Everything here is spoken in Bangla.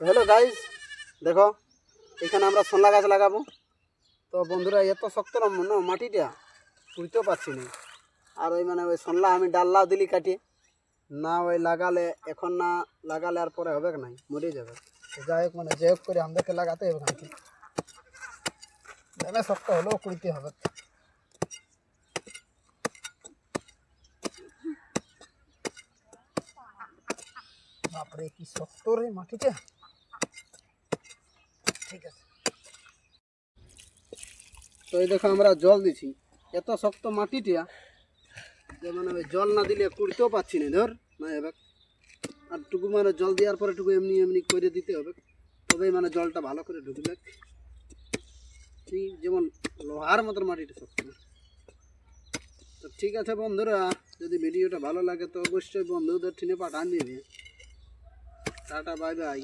তো হ্যালো গাইস, দেখো এখানে আমরা শোলা গাছ লাগাবো। তো বন্ধুরা এত শক্ত না মাটিটা পুঁতেও পারছি না। আর ওই ওই শোলা আমি ডাল্লাও দিলি কাটিয়ে না, ওই লাগালে এখন না লাগালে আর পরে হবে নাই, মরে যাবে। যাই হোক যাই হোক করে আমাদেরকে লাগাতে হবে নাকি, শক্ত হলেও কুড়িতে হবে। বাপরে কি শক্ত রে মাটিটা। ঠিক আছে, তো এই দেখো আমরা জল দিছি, এত শক্ত মাটিটা যে ওই জল না দিলে কুড়িতেও পাচ্ছি না, ধর না এবার। আর টুকু জল দেওয়ার পরে টুকু এমনি এমনি করে দিতে হবে, তবেই জলটা ভালো করে ঢুকবে। যেমন লোহার মতন মাটিটা শক্ত। তো ঠিক আছে বন্ধুরা, যদি ভিডিওটা ভালো লাগে তো অবশ্যই বন্ধুদের ঠিনে পাঠান দিবে। Tata, bye bye.